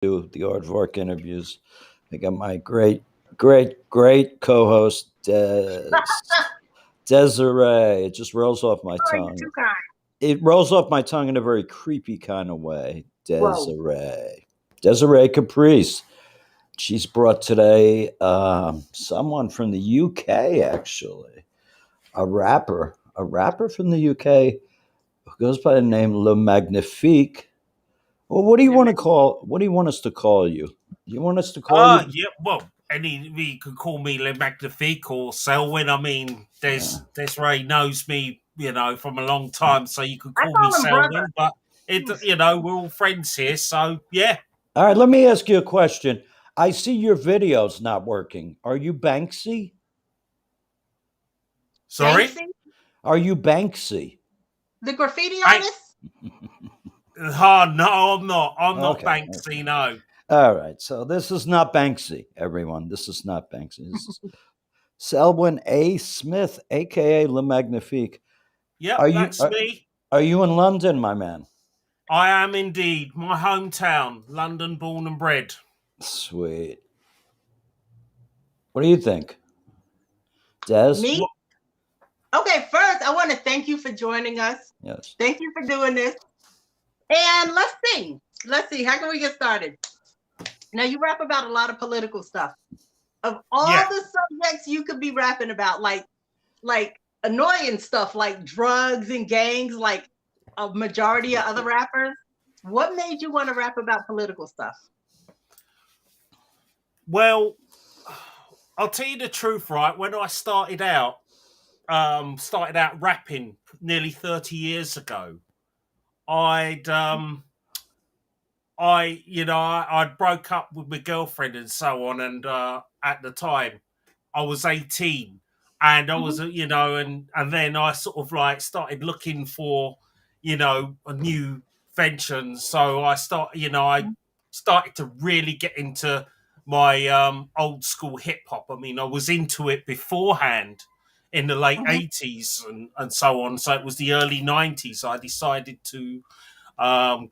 do the Aardvark interviews. I got my great co-host Desiree. It just rolls off my Oh, you're tongue. too kind. It rolls off my tongue in a very creepy kind of way. Whoa. Desiree Caprice. She's brought today someone from the UK, actually, a rapper from the UK who goes by the name Le Magnifique. Well, what do you want to call? What do you want us to call you? You want us to call you? Yeah, well, you can call me Le Magnifique or Selwyn. I mean, Desiree knows me, from a long time, so you can I call me call him brother. Selwyn. But we're all friends here, so yeah. All right, let me ask you a question. I see your videos not working. Are you Banksy? Sorry, Banksy? Are you Banksy? The graffiti I, artist? no, I'm not. I'm not Okay. Banksy. No. All right, so this is not Banksy, everyone. This is not Banksy. This is Selwyn A. Smith, aka Le Magnifique. Yep, Are you that's me. are you in London, my man? I am indeed. My hometown, London, born and bred. Sweet. What do you think, Des? Me? Okay, first, I want to thank you for joining us. Yes. Thank you for doing this. And let's see. How can we get started? Now, you rap about a lot of political stuff. Of all the subjects you could be rapping about, like annoying stuff like drugs and gangs, like a majority of other rappers, what made you want to rap about political stuff? Well, I'll tell you the truth, right? When I started out rapping nearly 30 years ago, I broke up with my girlfriend and so on, and at the time I was 18, and I was and then I sort of like started looking for a new venture. So I started to really get into my old school hip hop. I mean, I was into it beforehand in the late 80s and so on. So it was the early 90s. I decided to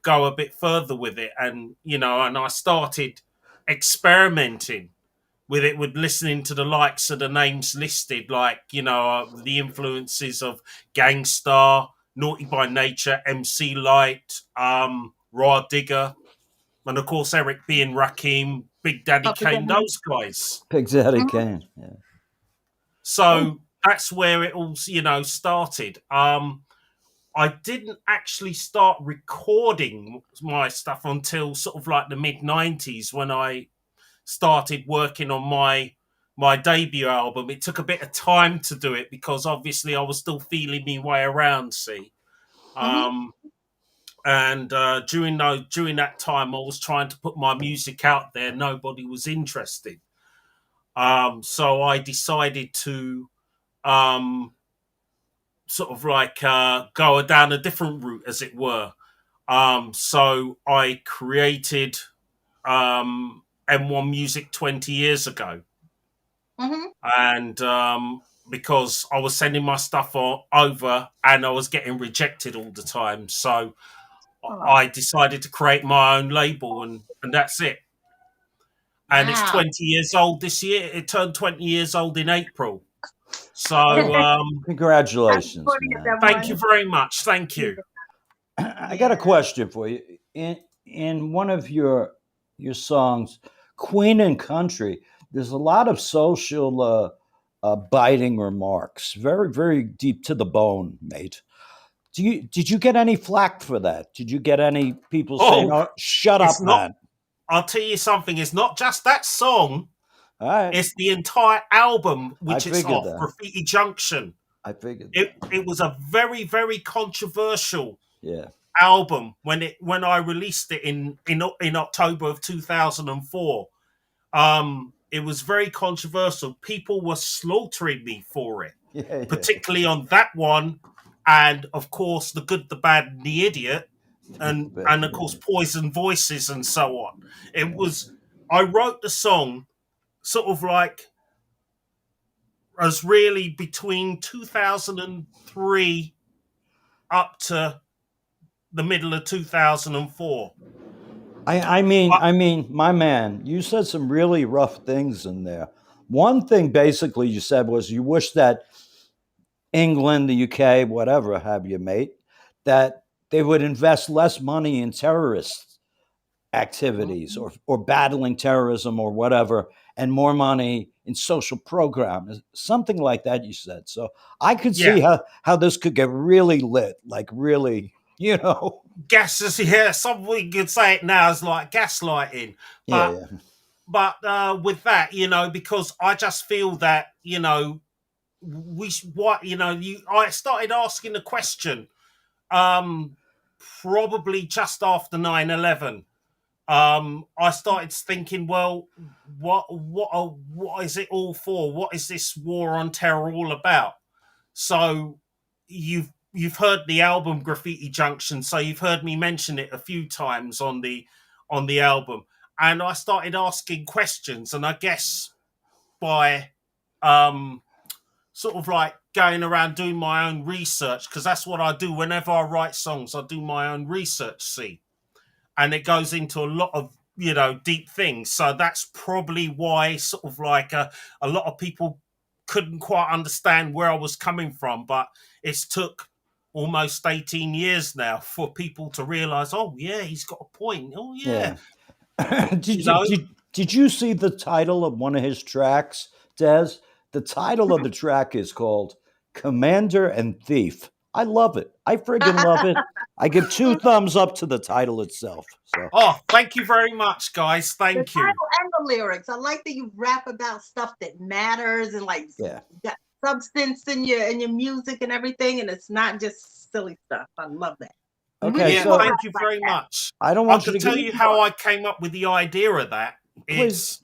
go a bit further with it, and I started experimenting with it, with listening to the likes of the names listed, like the influences of Gangstar, Naughty by Nature, MC Light, Raw Digger, and of course Eric B and Rakim, Big Daddy Kane, those guys. Big Daddy Kane. Yeah. So that's where it all started. I didn't actually start recording my stuff until sort of like the mid 90s, when I started working on my debut album. It took a bit of time to do it because obviously I was still feeling my way around, see. And during that time, I was trying to put my music out there. Nobody was interested. So I decided to sort of like go down a different route, as it were. So I created M1 Music 20 years ago. And because I was sending my stuff over and I was getting rejected all the time. So I decided to create my own label, and that's it. And it's 20 years old this year. It turned 20 years old in April. So congratulations, man. Thank you very much. Thank you. I got a question for you. In one of your songs, Queen and Country, there's a lot of social biting remarks, very, very deep to the bone, mate. Did you get any flack for that? Did you get any people saying, "Oh, shut up, man"? I'll tell you something. It's not just that song. All right. It's the entire album, which is off that. Graffiti Junction. I figured it was a very, very controversial yeah album when I released it in October of 2004. It was very controversial. People were slaughtering me for it, particularly on that one, and of course The Good, the Bad, and the Idiot, and of course Poison Voices and so on. It was I wrote the song sort of like as really between 2003 up to the middle of 2004. I mean, my man, you said some really rough things in there. One thing basically you said was you wish that England, the UK, whatever have you, mate, that they would invest less money in terrorist activities or battling terrorism or whatever, and more money in social programs, something like that. You said so. I could see how this could get really lit, like really, you know. Gas is here. Somebody could say it now as like gaslighting, but Yeah, with that, you know, because I just feel that, you know, I started asking the question probably just after 9/11. I started thinking, well, what is it all for? What is this war on terror all about? So you've heard the album Graffiti Junction, so you've heard me mention it a few times on the album, and I started asking questions, and I guess by sort of like going around doing my own research, because that's what I do whenever I write songs. I do my own research, see, and it goes into a lot of, you know, deep things. So that's probably why sort of like a lot of people couldn't quite understand where I was coming from, but it's took almost 18 years now for people to realize, oh yeah, he's got a point. Oh yeah. Did you see the title of one of his tracks, Des? The title of the track is called Commander and Thief. I love it. I friggin' love it. I give 2 thumbs up to the title itself. So. Oh, thank you very much, guys. Thank you. And the lyrics. I like that you rap about stuff that matters and like got substance in your music and everything, and it's not just silly stuff. I love that. Okay, yeah, so thank you very much. I don't want to tell you how I came up with the idea of that. Please.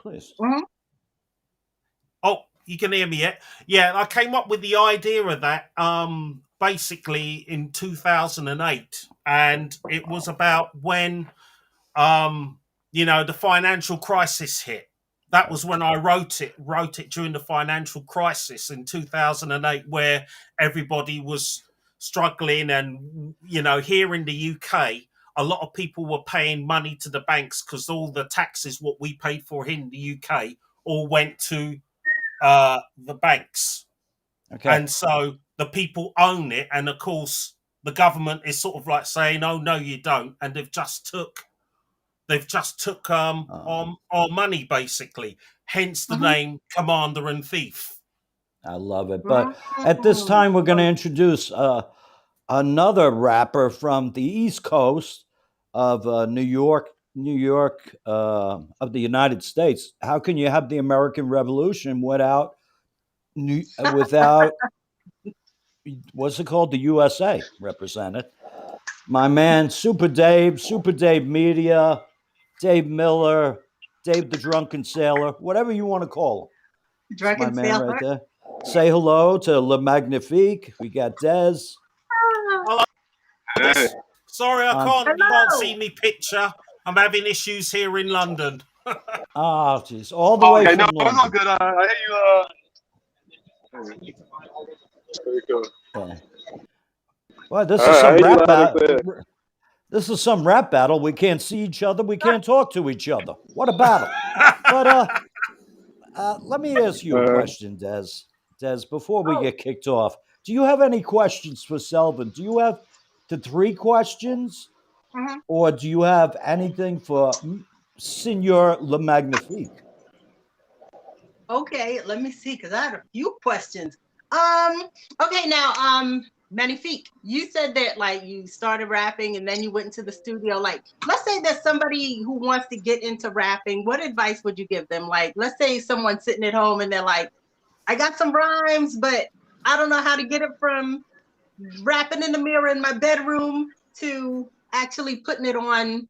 Oh, you can hear me yet? Yeah, I came up with the idea of that basically in 2008, and it was about when you know, the financial crisis hit. That was when I wrote it during the financial crisis in 2008, where everybody was struggling. And, you know, here in the UK, a lot of people were paying money to the banks because all the taxes, what we paid for in the UK, all went to the banks. Okay. And so the people own it. And of course, the government is sort of like saying, oh, no, you don't. And they've just took our money, basically. Hence the name Commander and Thief. I love it. But at this time, we're going to introduce another rapper from the East Coast of New York, of the United States. How can you have the American Revolution without what's it called? The USA represented. My man, Superdavemedia, Dave Miller, Dave the Drunken Sailor, whatever you want to call him. Drunken my man Sailor. right there. Say hello to Le Magnifique. We got Des. Hello. Sorry, you can't see me picture. I'm having issues here in London. Oh, jeez. All the way from London. No, I'm not good. I hear you. Very good. Yeah. Well, this is some rap battle. This is some rap battle. We can't see each other. We can't talk to each other. What a battle. But let me ask you a question, Des. Des, before we get kicked off, do you have any questions for Selvin? Do you have the 3 questions? Or do you have anything for Senor Le Magnifique? Okay, let me see, because I had a few questions. Okay, now, Magnifique, you said that like you started rapping and then you went into the studio. Like, let's say there's somebody who wants to get into rapping. What advice would you give them? Like, let's say someone's sitting at home and they're like, I got some rhymes, but I don't know how to get it from rapping in the mirror in my bedroom to actually putting it on,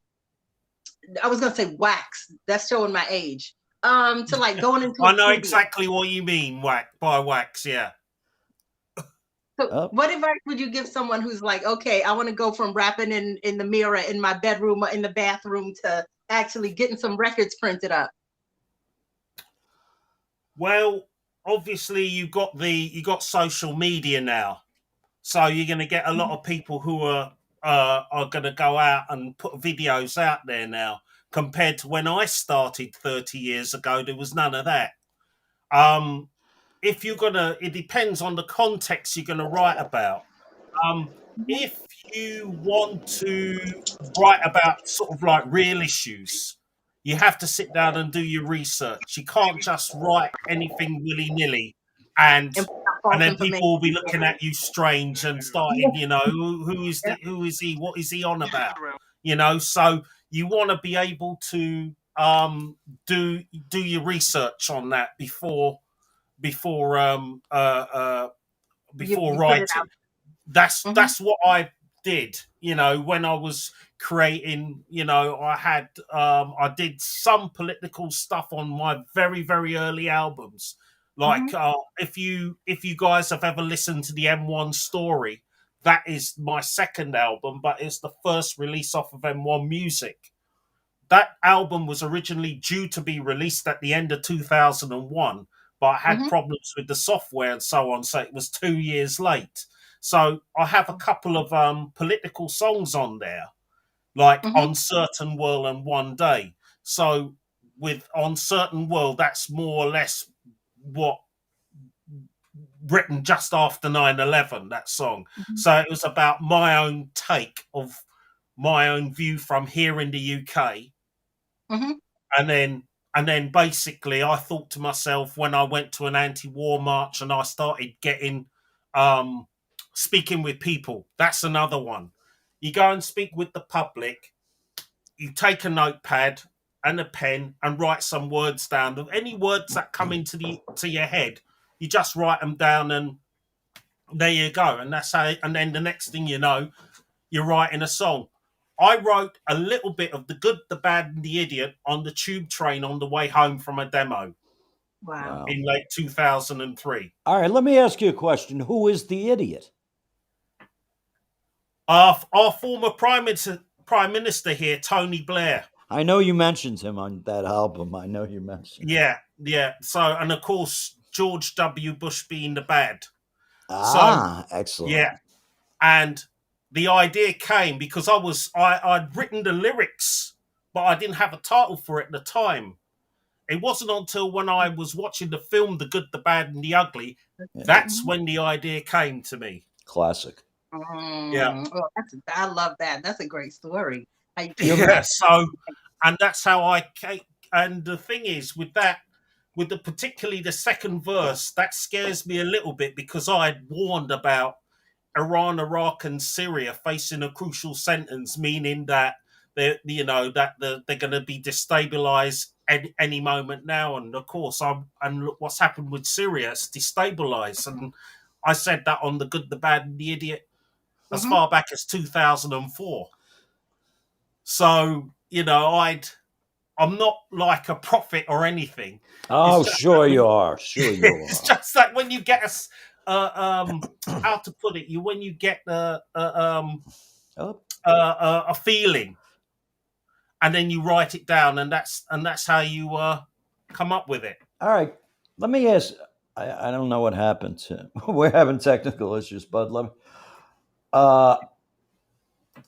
I was gonna say wax. That's showing my age. To like going into I know exactly what you mean, by wax, yeah. So what advice would you give someone who's like, okay, I want to go from rapping in the mirror in my bedroom or in the bathroom to actually getting some records printed up? Well, obviously you got social media now, so you're going to get a lot of people who are going to go out and put videos out there now. compared to when I started 30 years ago. There was none of that. If you're gonna, it depends on the context you're gonna write about. If you want to write about sort of like real issues, you have to sit down and do your research. You can't just write anything willy nilly, and And put out false then information. people will be looking at you strange and starting, who is he? What is he on about? So you want to be able to do your research on that before before um uh, uh before You put it writing. out. That's what I did. When I was creating, I did some political stuff on my very, very early albums. Like if you guys have ever listened to the M1 Story, that is my second album, but it's the first release off of M1 Music. That album was originally due to be released at the end of 2001, but I had problems with the software and so on, so it was 2 years late. So I have a couple of political songs on there, like On Certain World and One Day. So with On Certain World, that's more or less what written just after 9/11, that song. So it was about my own take of my own view from here in the UK. And then basically I thought to myself, when I went to an anti-war march and I started getting speaking with people, that's another one. You go and speak with the public, you take a notepad and a pen and write some words down. Any words that come to your head, you just write them down, and there you go. And that's how. And then the next thing you know, you're writing a song. I wrote a little bit of The Good, the Bad, and the Idiot on the tube train on the way home from a demo. Wow. In late 2003. All right, let me ask you a question. Who is the idiot? Our former Prime Minister here, Tony Blair. I know you mentioned him on that album. I know you mentioned him. Yeah. So, and of course, George W. Bush being the bad. Excellent. Yeah. And the idea came because I'd written the lyrics, but I didn't have a title for it at the time. It wasn't until when I was watching the film The Good, the Bad, and the Ugly, that's when the idea came to me. Classic. Yeah. Oh, I love that. That's a great story. Yeah. So, and that's how I came. And the thing is, with particularly the second verse, that scares me a little bit because I had warned about Iran, Iraq, and Syria facing a crucial sentence, meaning that they're going to be destabilized any moment now. And of course, and look what's happened with Syria, it's destabilized. And I said that on The Good, the Bad, and the Idiot as far back as 2004. So I'm not like a prophet or anything. Oh, sure you are. Sure you are. It's just that when you get how to put it, when you get a feeling, and then you write it down, and that's how you come up with it. All right. Let me ask. I don't know what happened. We're having technical issues, but let me.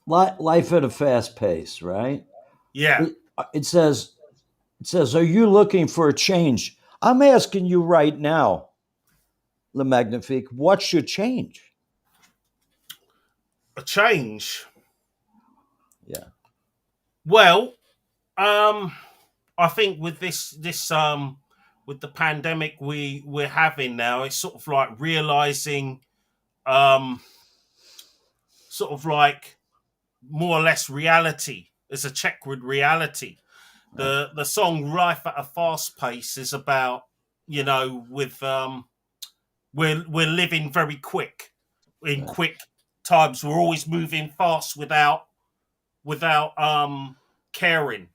Life at a fast pace, right? Yeah. It says, are you looking for a change? I'm asking you right now, Le Magnifique, what should change? A change? Yeah. Well, I think with this with the pandemic we're having now, it's sort of like realizing sort of like more or less reality. There's a check with reality. The song Life at a Fast Pace is about, with we're living very quick. In quick times, we're always moving fast without caring.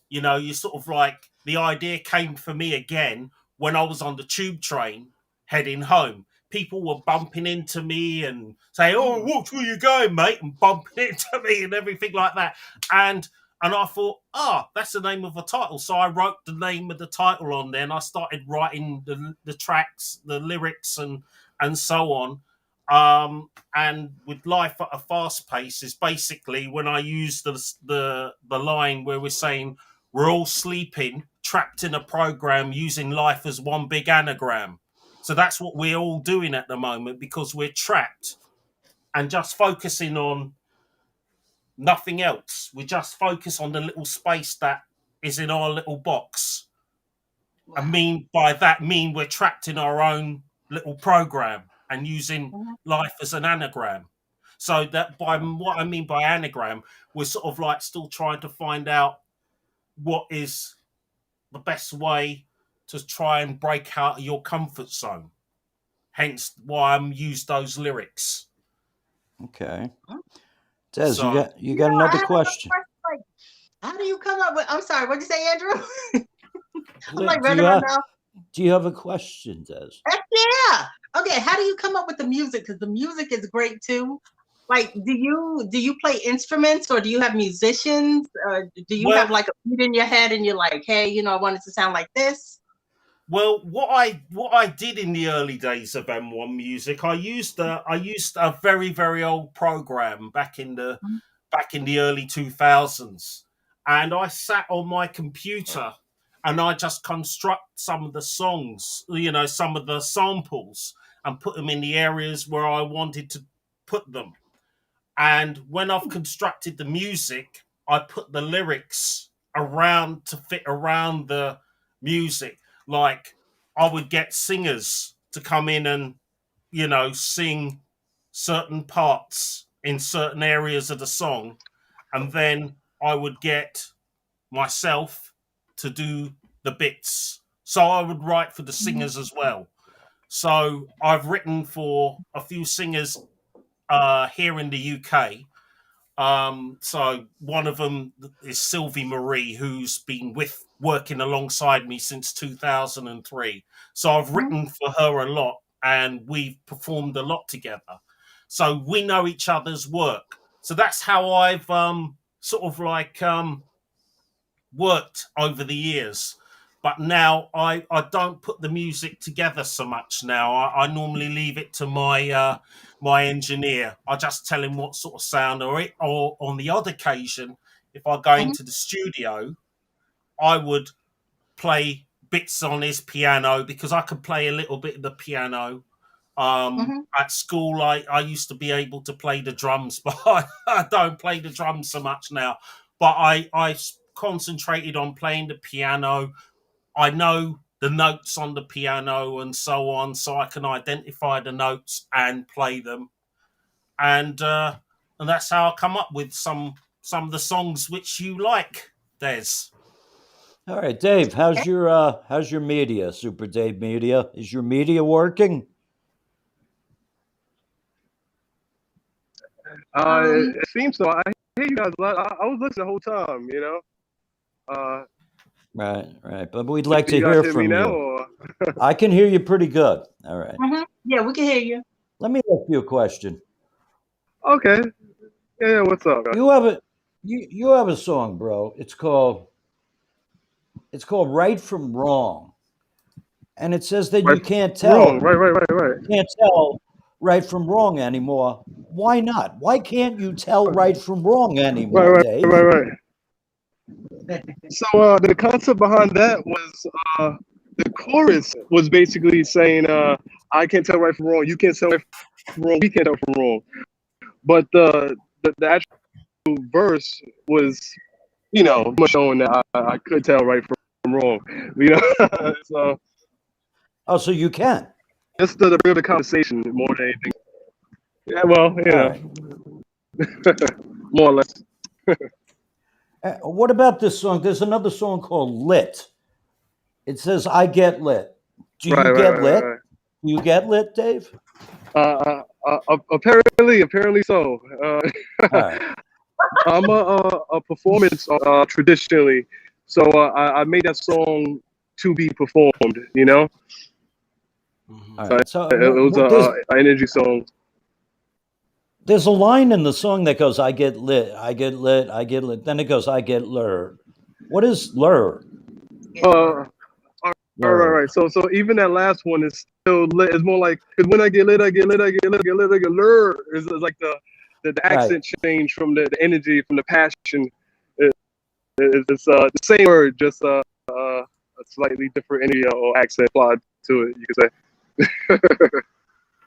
You sort of like, the idea came for me again when I was on the tube train heading home. People were bumping into me and saying, "Oh, which way you going, mate?" and bumping into me and everything like that. And I thought, that's the name of a title. So I wrote the name of the title on there, and I started writing the tracks, the lyrics, and so on. And with Life at a Fast Pace is basically when I use the line where we're saying we're all sleeping, trapped in a program, using life as one big anagram. So that's what we're all doing at the moment, because we're trapped and just focusing on nothing else. We just focus on the little space that is in our little box. Wow. I mean by that we're trapped in our own little program and using life as an anagram. So that by what I mean by anagram, we're sort of like still trying to find out what is the best way to try and break out of your comfort zone. Hence why I'm used those lyrics. Okay. Des, So, you got another I have question. like, how do you come up with? I'm sorry. What'd you say, Andrew? I'm like do, running you my have, mouth. do you have a question, Des? Heck yeah. Okay. How do you come up with the music? Because the music is great too. Like, do you play instruments, or do you have musicians? Do you have like a beat in your head and you're like, hey, you know, I want it to sound like this? well, what I did in the early days of M1 Music, I used a very, very old program back in the early 2000s, and I sat on my computer and I just construct some of the songs, you know, some of the samples, and put them in the areas where I wanted to put them. And when I've constructed the music, I put the lyrics around to fit around the music. Like, I would get singers to come in and, you know, sing certain parts in certain areas of the song. And then I would get myself to do the bits. So I would write for the singers as well. So I've written for a few singers here in the UK. So one of them is Sylvie Marie, who's been working alongside me since 2003. So I've written for her a lot, and we've performed a lot together. So we know each other's work. So that's how I've sort of like worked over the years. But now I don't put the music together so much now. I normally leave it to my engineer. I just tell him what sort of sound, or on the odd occasion, if I go into the studio, I would play bits on his piano, because I could play a little bit of the piano. At school, I used to be able to play the drums, but I don't play the drums so much now. But I concentrated on playing the piano. I know the notes on the piano and so on, so I can identify the notes and play them. And that's how I come up with some of the songs which you like, Des. All right, Dave, how's your media, Superdavemedia? Is your media working? It seems so. I hear you guys a lot. I was listening the whole time, you know. Right. But we'd like to You guys hear hear from me now, you. or? I can hear you pretty good. All right. Yeah, we can hear you. Let me ask you a question. Okay. Yeah, what's up, guys? You have a song, bro. It's called Right from Wrong. And it says that you can't tell. Wrong. Right. You can't tell right from wrong anymore. Why not? Why can't you tell right from wrong anymore, Dave? Right. So the concept behind that was the chorus was basically saying, I can't tell right from wrong, you can't tell right from wrong, we can't tell from wrong. But the actual verse was, you know, showing that I could tell right from wrong. You know, so Oh, so you can. just the real conversation more than anything. Yeah, well, you know, Right. more or less. What about this song? There's another song called Lit. It says, I get lit. Do you get lit? Right. Do you get lit, Dave? Apparently so. All right. I'm a performance traditionally, so I made that song to be performed. You know, All right. So it was an energy song. there's a line in the song that goes, I get lit, I get lit, I get lit. Then it goes, I get lured. What is lured? Right. So even that last one is still lit. It's more like, because when I get lit, I get lured. It's like the accent change from the energy, from the passion. It's the same word, just a slightly different energy or accent applied to it. You could say.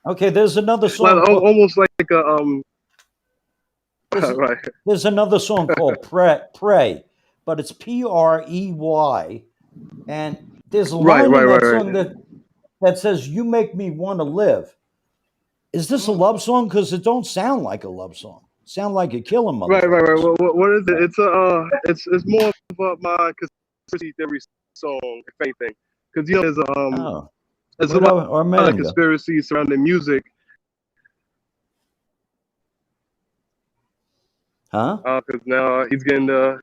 Okay, there's another Like, song. almost like a There's, right. there's another song called Pray, but it's Prey. And there's a Right, line in right, that right, song right. that says, "You make me want to live." Is this a love song? Because it don't sound like a love song. It sound like a killing Right, right, right. motherfuckers. What is it? It's it's more of my conspiracy theory song, if anything, because Oh, there's a lot Widow or of Manga? conspiracies surrounding music. Huh? Because now he's getting the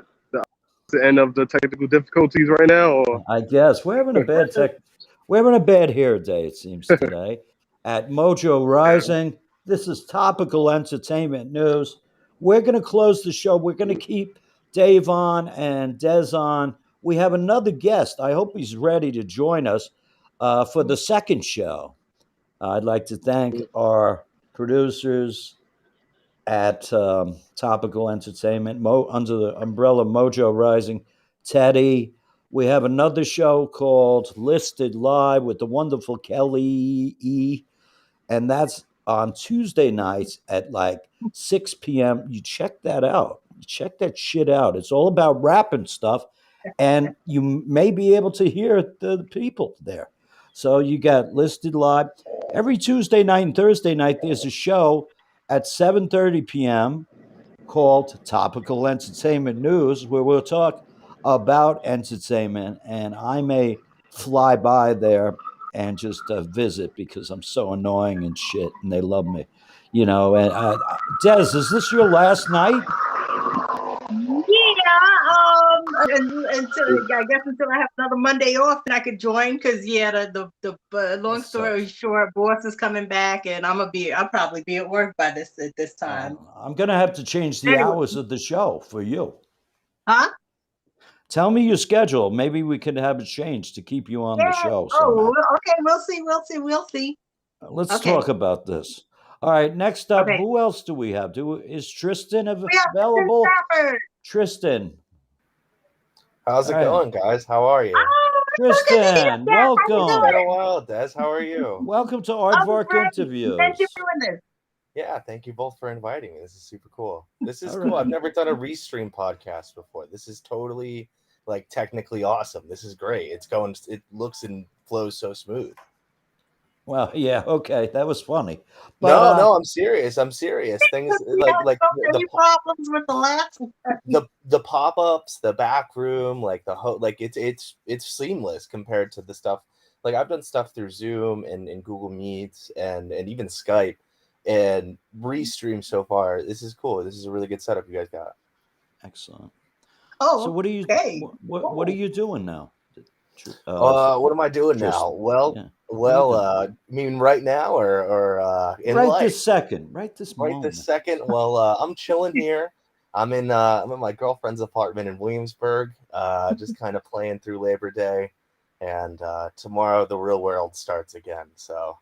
end of the technical difficulties right now. Or I guess we're having a bad we're having a bad hair day. It seems today at Mojo Rising. This is topical entertainment news. We're going to close the show. We're going to keep Dave on and Des on. We have another guest. I hope he's ready to join us for the second show. I'd like to thank our producers at Topical Entertainment under the umbrella Mojo Rising, Teddy. We have another show called Listed Live with the wonderful Kelly E. And that's on Tuesday nights at like 6 p.m. You check that out. You check that shit out. It's all about rap and stuff. And you may be able to hear the people there. So you got Listed Live. Every Tuesday night and Thursday night, there's a show at 7:30 p.m. called Topical Entertainment News, where we'll talk about entertainment. And I may fly by there and just visit because I'm so annoying and shit, and they love me, you know. And Des, is this your last night? Yeah, until I guess until I have another Monday off, and I could join. Because the long story short, boss is coming back, and I'll probably be at work by this time. I'm gonna have to change the hours of the show for you. Huh? Tell me your schedule. Maybe we could have it changed to keep you on the show. Somehow. Okay. We'll see. Let's talk about this. All right. Next up, who else do we have? Is Tristan available? Tristan. How's it going, guys? How are you? Tristan, welcome. It's been a while, Des. How are you? Welcome to Aardvark Interviews. Thank you for doing this. Yeah, thank you both for inviting me. This is super cool. This is cool. I've never done a restream podcast before. This is totally like technically awesome. This is great. It looks and flows so smooth. Well, yeah, okay, that was funny. But, no, I'm serious. Things like the problems with the last the pop-ups, the back room, like it's seamless compared to the stuff. Like I've done stuff through Zoom and Google Meets and even Skype and Restream so far. This is cool. This is a really good setup you guys got. Excellent. Oh, so what are you what are you doing now? What am I doing now? I mean, right now or in life? This second, this second. Well, I'm chilling here. I'm in my girlfriend's apartment in Williamsburg, just kind of playing through Labor Day, and tomorrow the real world starts again. So,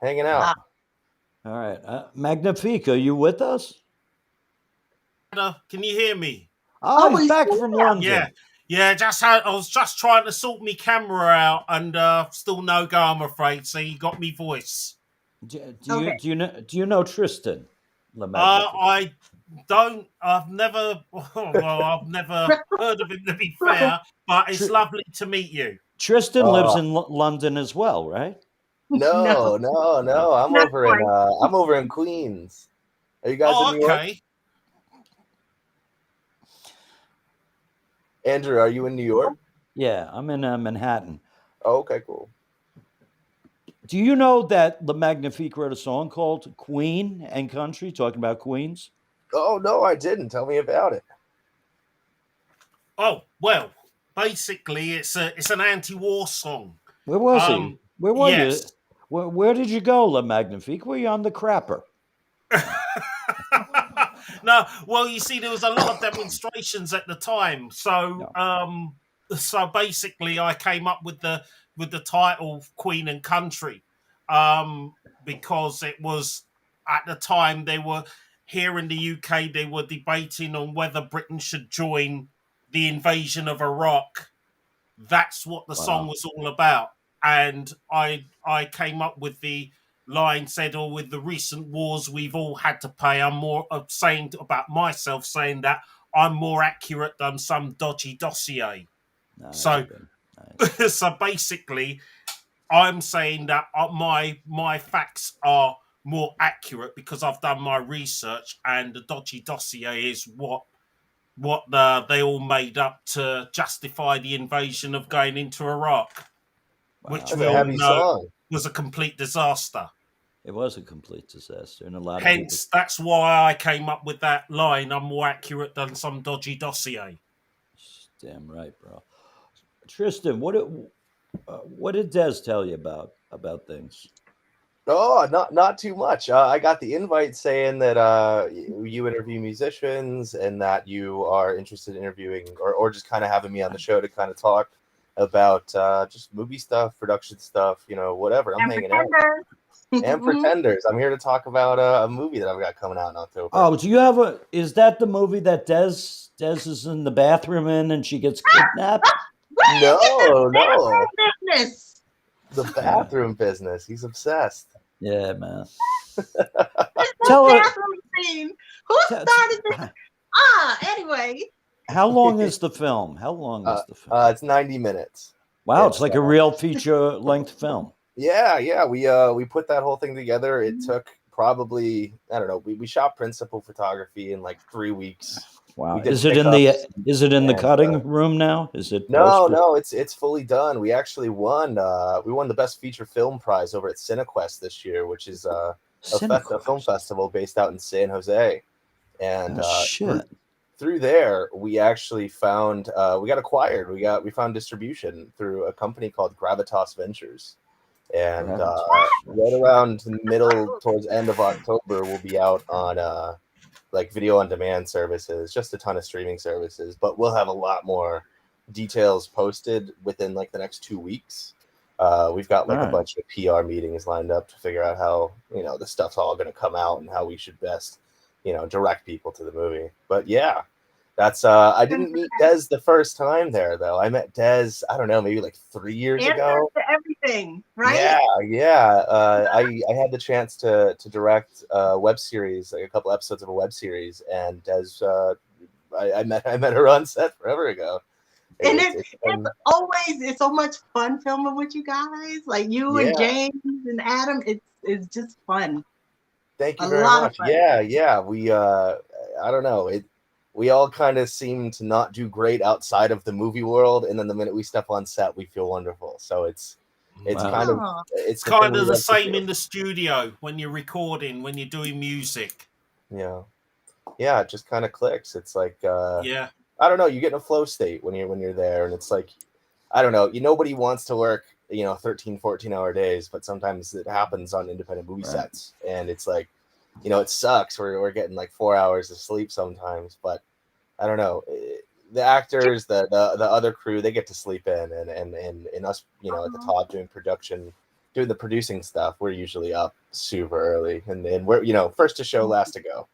hanging out. All right, Magnifique, are you with us? Can you hear me? Oh, he's back from London. Yeah. I was just trying to sort my camera out, and still no go, I'm afraid. So you got me voice. Do you know Tristan? I don't. I've never heard of him, to be fair. But it's lovely to meet you. Tristan lives in London as well, right? No. I'm over in Queens. Are you guys in New York? Andrew, are you in New York? Yeah, I'm in Manhattan. Oh, okay, cool. Do you know that Le Magnifique wrote a song called Queen and Country, talking about Queens? Oh, no, I didn't. Tell me about it. Oh, well, basically, it's an anti-war song. Where was he? Where were you? Where did you go, Le Magnifique? Were you on the crapper? No, well, you see, there was a lot of demonstrations at the time, so so basically, I came up with the title "Queen and Country" because it was at the time they were here in the UK. They were debating on whether Britain should join the invasion of Iraq. That's what the song was all about. And I came up with the line said, "Oh, with the recent wars we've all had to pay, I'm more saying about myself, saying that I'm more accurate than some dodgy dossier." Nice, So, nice. so basically, I'm saying that my facts are more accurate because I've done my research, and the dodgy dossier is what they all made up to justify the invasion of going into Iraq, which That's we a all heavy know song. was a complete disaster. It was a complete disaster, and a lot of Hence, that's why I came up with that line. I'm more accurate than some dodgy dossier. Damn right, bro. Tristan, what did Des tell you about things? Oh, not too much. I got the invite saying that you interview musicians and that you are interested in interviewing or just kind of having me on the show to kind of talk about just movie stuff, production stuff, whatever. I'm hanging out. And Pretenders. I'm here to talk about a movie that I've got coming out in October. Oh, do you have is that the movie that Des is in the bathroom in and she gets kidnapped? No. Business. The bathroom business. He's obsessed. Yeah, man. Tell her. Scene. Who started this? Anyway. How long is the film? It's 90 minutes. Wow, it's like a real feature-length film. Yeah. We put that whole thing together. It took probably, I don't know, we shot principal photography in like 3 weeks. Wow. Is it in the cutting room now? Is it No, it's fully done. We actually won the best feature film prize over at CineQuest this year, which is a film festival based out in San Jose. And through there we actually found we got acquired. We found distribution through a company called Gravitas Ventures. And right around the middle towards end of October we'll be out on like video on demand services, just a ton of streaming services, but we'll have a lot more details posted within like the next 2 weeks. We've got like a bunch of PR meetings lined up to figure out how, the stuff's all going to come out and how we should best, direct people to the movie. But yeah, that's, I didn't meet Des the first time there though. I met Des, I don't know, maybe like 3 years ago. Everything, right? Yeah. I had the chance to direct a web series, like a couple episodes of a web series, and Des, I met her on set forever ago. And it's so much fun filming with you guys, like you and James and Adam. It's just fun. Thank you very much. Yeah. We I don't know. We all kind of seem to not do great outside of the movie world, and then the minute we step on set, we feel wonderful. So it's kind of the same in the studio when you're recording, when you're doing music. Yeah, it just kind of clicks. It's like I don't know, you get in a flow state when you're there, and it's like, I don't know, nobody wants to work 13, 14-hour days, but sometimes it happens on independent movie sets, and it's like, it sucks. We're getting like 4 hours of sleep sometimes, but I don't know, the actors, the other crew, they get to sleep in, and us, at the top doing the producing stuff, we're usually up super early, and we're first to show, last to go.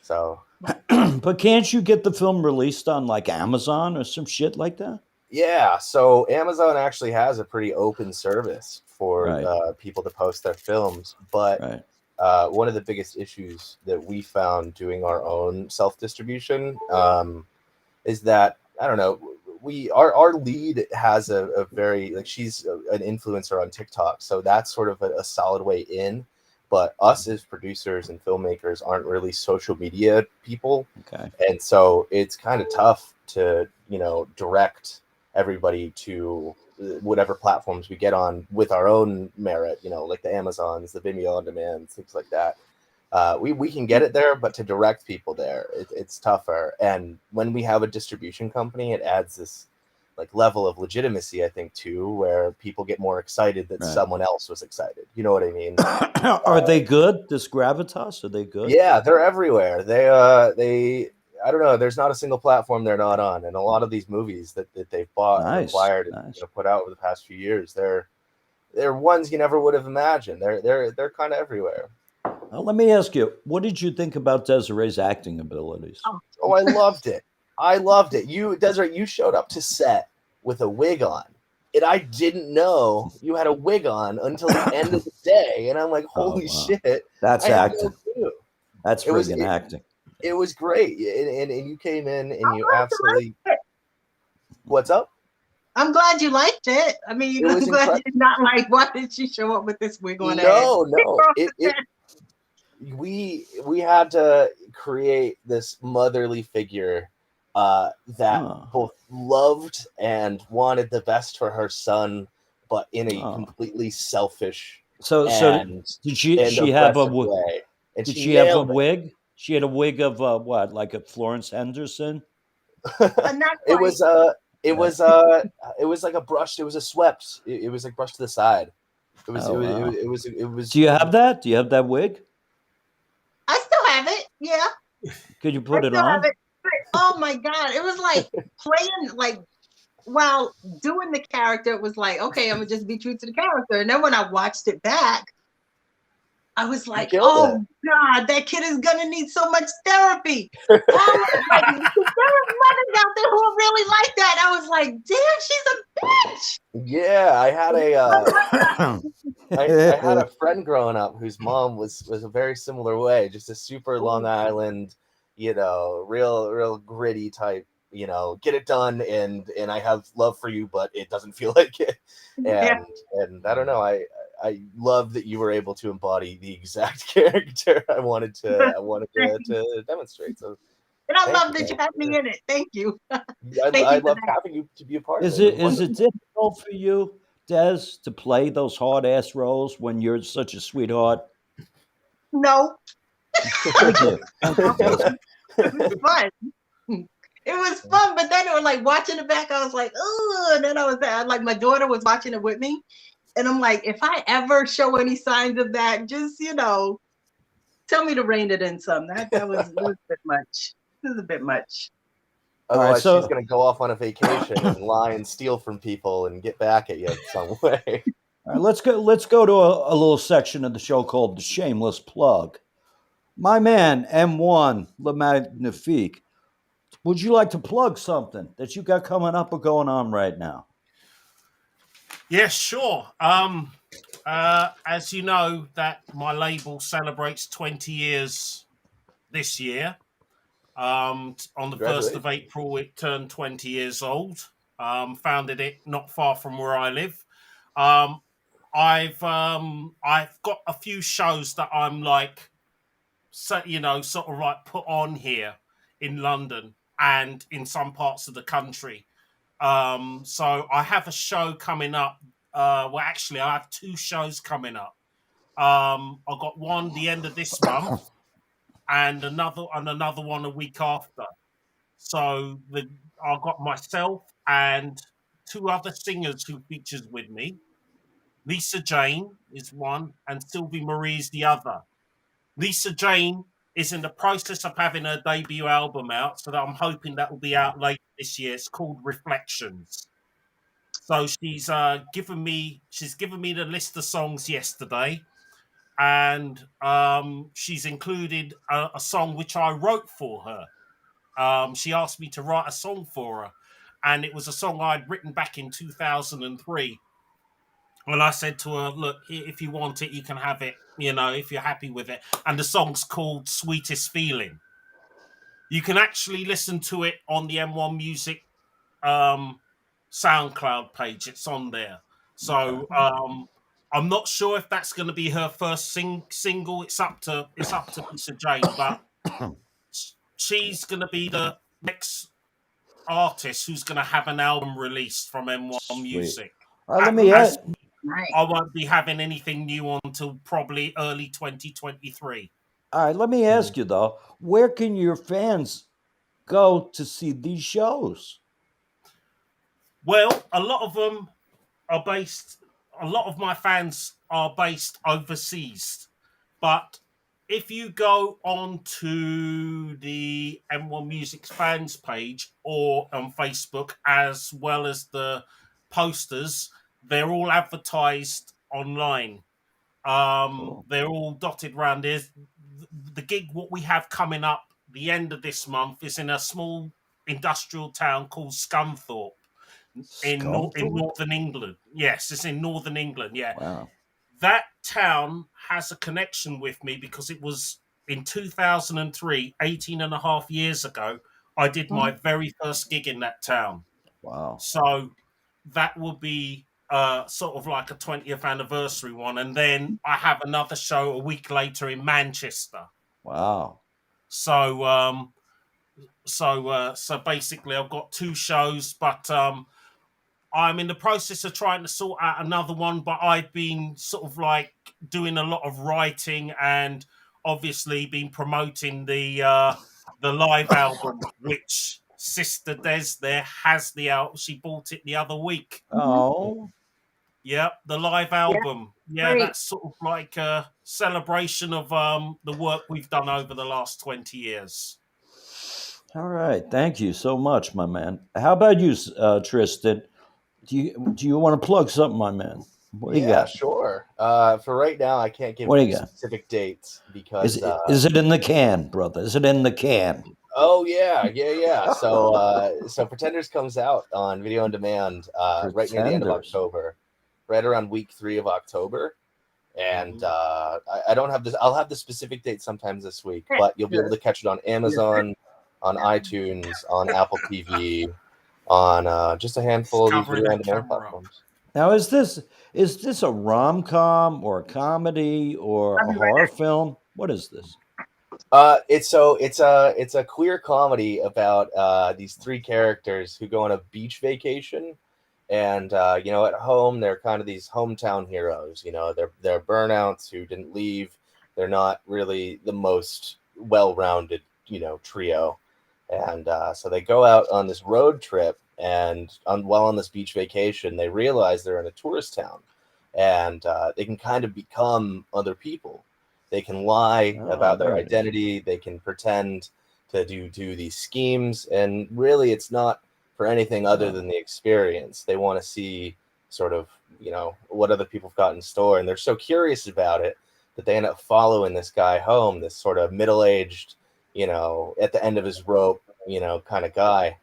So, but can't you get the film released on like Amazon or some shit like that? Yeah, so Amazon actually has a pretty open service for people to post their films, but one of the biggest issues that we found doing our own self-distribution is that, I don't know, our lead has a very, like, she's an influencer on TikTok, so that's sort of a solid way in. But us as producers and filmmakers aren't really social media people. Okay. And so it's kind of tough to, direct everybody to whatever platforms we get on with our own merit, like the Amazons, the Vimeo on demand, things like that. We can get it there, but to direct people there, it's tougher. And when we have a distribution company, it adds this like level of legitimacy, I think, too, where people get more excited that someone else was excited. You know what I mean? Are they good? This Gravitas, are they good? Yeah, they're everywhere. They I don't know. There's not a single platform they're not on, and a lot of these movies that they've bought and acquired and put out over the past few years, they're ones you never would have imagined. They're kind of everywhere. Well, let me ask you, what did you think about Desiree's acting abilities? Oh, I loved it. I loved it. You, Desiree, you showed up to set with a wig on. And I didn't know you had a wig on until the end of the day. And I'm like, holy shit. That's I had acting. no clue. That's friggin' acting. It was great. And you came in and you glad you absolutely. liked it. What's up? I'm glad you liked it. I mean, It was I'm glad incredible. you're not like, why did she show up with this wig on? No. We had to create this motherly figure that both loved and wanted the best for her son, but in a completely selfish So did she have a way. And did she have a nailed it. wig? She had a wig of what, like a Florence Henderson? It was like a brush. It was a swept. It was like brushed to the side. It was. Do you have that? Do you have that wig? I still have it. Yeah. Could you put it on? Have it. Oh my God. It was like playing, like, while doing the character, it was like, okay, I'm gonna just be true to the character. And then when I watched it back, I was like, oh God, that kid is gonna need so much therapy. Like, there are mothers out there who are really like that. I was like, damn, she's a bitch. Yeah, I had I had a friend growing up whose mom was a very similar way, just a super Long Island, real gritty type, get it done, and I have love for you, but it doesnn't feel like it. And I don't know, I love that you were able to embody the exact character I wanted to demonstrate. So, and I love that you had me in it. Thank you. I love having you to be a part of it. Is it difficult for you, Des, to play those hard ass roles when you're such a sweetheart? No. Thank you. It was fun. It was fun, but then it was like watching it back, I was like, oh, and then I was like, my daughter was watching it with me. And I'm like, if I ever show any signs of that, just, tell me to rein it in some. That was a bit much. It was a bit much. Otherwise, she's going to go off on a vacation and lie and steal from people and get back at you in some way. All right, let's go to a little section of the show called The Shameless Plug. My man, M1 Le Magnifique, would you like to plug something that you got coming up or going on right now? Yeah, sure. As you know, that my label celebrates 20 years this year. On the 1st of April, it turned 20 years old. Founded it not far from where I live. I've got a few shows that I'm like, sort of like put on here in London and in some parts of the country. So I have a show coming up. Actually, I have 2 shows coming up. I've got one the end of this month, and another one a week after. So I've got myself and 2 other singers who features with me. Lisa Jane is one, and Sylvie Marie is the other. Lisa Jane is in the process of having her debut album out, so that I'm hoping that will be out later this year. It's called Reflections. So she's given me the list of songs yesterday, and she's included a song which I wrote for her. She asked me to write a song for her, and it was a song I'd written back in 2003. Well, I said to her, look, if you want it, you can have it, if you're happy with it. And the song's called Sweetest Feeling. You can actually listen to it on the M1 Music SoundCloud page. It's on there. So I'm not sure if that's going to be her first single. It's up to Lisa Jane, but she's going to be the next artist who's going to have an album released from M1 Music. Let me ask. I won't be having anything new until probably early 2023. All right, let me ask you though, where can your fans go to see these shows? Well, a lot of my fans are based overseas. But if you go on to the M1 Music's fans page or on Facebook, as well as the posters, they're all advertised online. Cool. They're all dotted around. There's the gig what we have coming up the end of this month is in a small industrial town called Scunthorpe in Scunthorpe? northern England. Yes, it's in northern England. Yeah, Wow. that town has a connection with me because it was in 2003, 18 and a half years ago, I did my very first gig in that town. Wow. So that will be sort of like a 20th anniversary one. And then I have another show a week later in Manchester. Wow. So so basically I've got 2 shows, but I'm in the process of trying to sort out another one, but I've been sort of like doing a lot of writing and obviously been promoting the live album, which Sister Des there has the album. She bought it the other week. Oh. Yep, the live album. Yeah, great. that's sort of like a celebration of the work we've done over the last 20 years. All right. Thank you so much, my man. How about you, Tristan? Do you want to plug something, my man? What do you got? Sure. For right now, I can't give What do you got? specific dates because Is it in the can, brother? Is it in the can? oh yeah. So Pretenders comes out on video on demand right near the end of Pretenders. October, right around week 3 of October. And I don't have this. I'll have the specific date sometimes this week, but you'll be able to catch it on Amazon, on iTunes, on Apple TV, on just a handful of these Covering video on that demand camera. platforms. Now, is this a rom-com or a comedy or a horror film? What is this? It's a queer comedy about these 3 characters who go on a beach vacation, and at home they're kind of these hometown heroes. They're burnouts who didn't leave. They're not really the most well-rounded trio, and so they go out on this road trip, and while on this beach vacation, they realize they're in a tourist town, and they can kind of become other people. They can lie about their identity. They can pretend to do these schemes, and really, it's not for anything other than the experience. They want to see sort of what other people have got in store, and they're so curious about it that they end up following this guy home, this sort of middle-aged, at the end of his rope, kind of guy,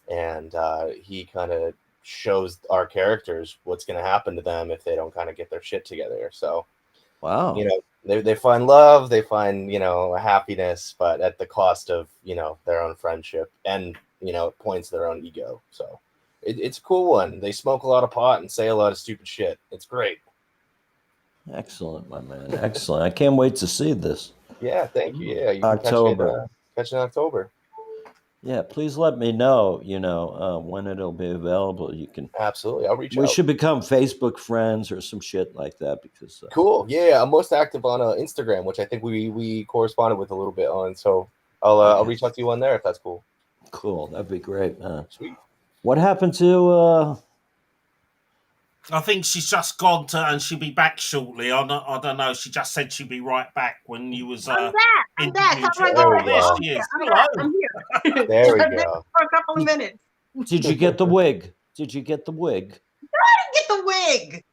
and he kind of shows our characters what's going to happen to them if they don't kind of get their shit together. So, Wow. They find love, they find happiness, but at the cost of their own friendship and points their own ego. So it's a cool one. They smoke a lot of pot and say a lot of stupid shit. It's great. Excellent, my man. Excellent. I can't wait to see this. Yeah, thank you. Yeah, you can October. catch it in October. Yeah, please let me know. When it'll be available. You can. Absolutely, I'll reach out. We should become Facebook friends or some shit like that because. Cool. Yeah, I'm most active on Instagram, which I think we corresponded with a little bit on. So I'll reach out to you on there if that's cool. Cool. That'd be great. Sweet. What happened to? I think she's just gone and she'll be back shortly. I don't know. She just said she'll be right back when you was. I'm back. How do I There go? we go. She is. I'm here. There we I've been go. for a couple of minutes. Did you get the wig? Did you get the wig? Get the wig.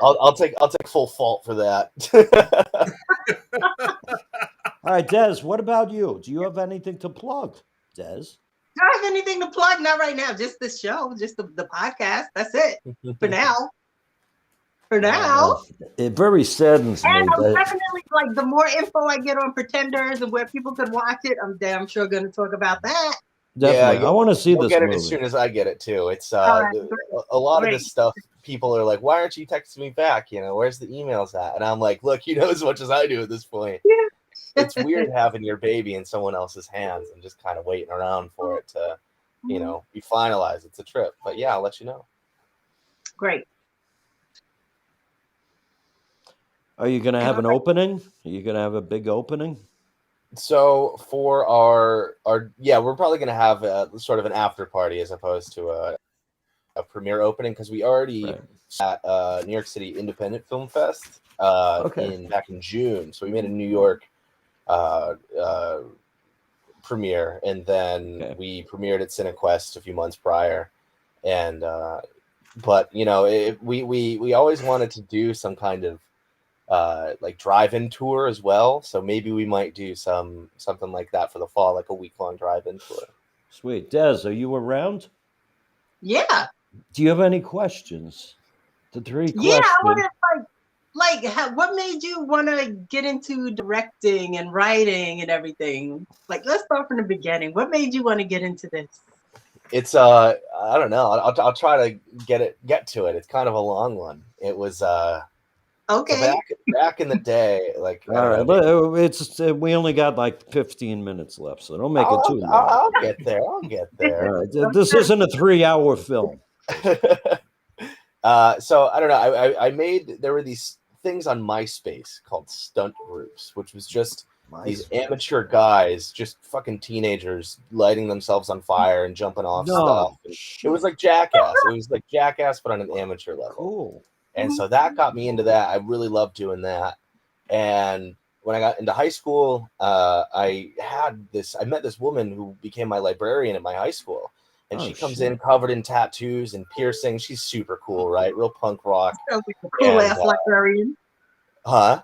I'll take full fault for that. All right, Des. What about you? Do you have anything to plug, Des? Do I have anything to plug? Not right now. Just this show, just the podcast. That's it for now. It very saddens me. And I'm that- definitely like the more info I get on Pretenders and where people can watch it, I'm damn sure going to talk about that. Definitely. Yeah, I want to see You'll this get it movie. as soon as I get it too. It's right, a lot of great. this stuff. People are like, "Why aren't you texting me back? Where's the emails at?" And I'm like, "Look, you know as much as I do at this point." It's weird having your baby in someone else's hands and just kind of waiting around for it to, be finalized. It's a trip, but yeah, I'll let you know. Great. Are you going to have an opening? Are you going to have a big opening? So for our we're probably going to have a sort of an after party as opposed to a premiere opening because we already at New York City Independent Film Fest back in June. So we made a New York premiere, and then we premiered at CineQuest a few months prior. And but we always wanted to do some kind of like drive-in tour as well. So maybe we might do something like that for the fall, like a week-long drive-in tour. Sweet. Des, are you around? Yeah. Do you have any questions? The three Yeah, I questions. want to what made you want to get into directing and writing and everything? Like, let's start from the beginning. What made you want to get into this? It's I don't know. I'll try to get to it. It's kind of a long one. It was Okay. so back in the day, like All right, we only got like 15 minutes left, so don't make it too long. I'll get there. I'll get there. All right, this isn't a 3-hour film. So I don't know. There were these things on MySpace called stunt groups, which was just these amateur guys, just fucking teenagers lighting themselves on fire and jumping off stuff. It was like Jackass. It was like Jackass, but on an amateur level. Cool. And so that got me into that. I really loved doing that. And when I got into high school, I met this woman who became my librarian at my high school. And she comes in covered in tattoos and piercings. She's super cool, right? Real punk rock. Sounds like a cool ass librarian. Huh?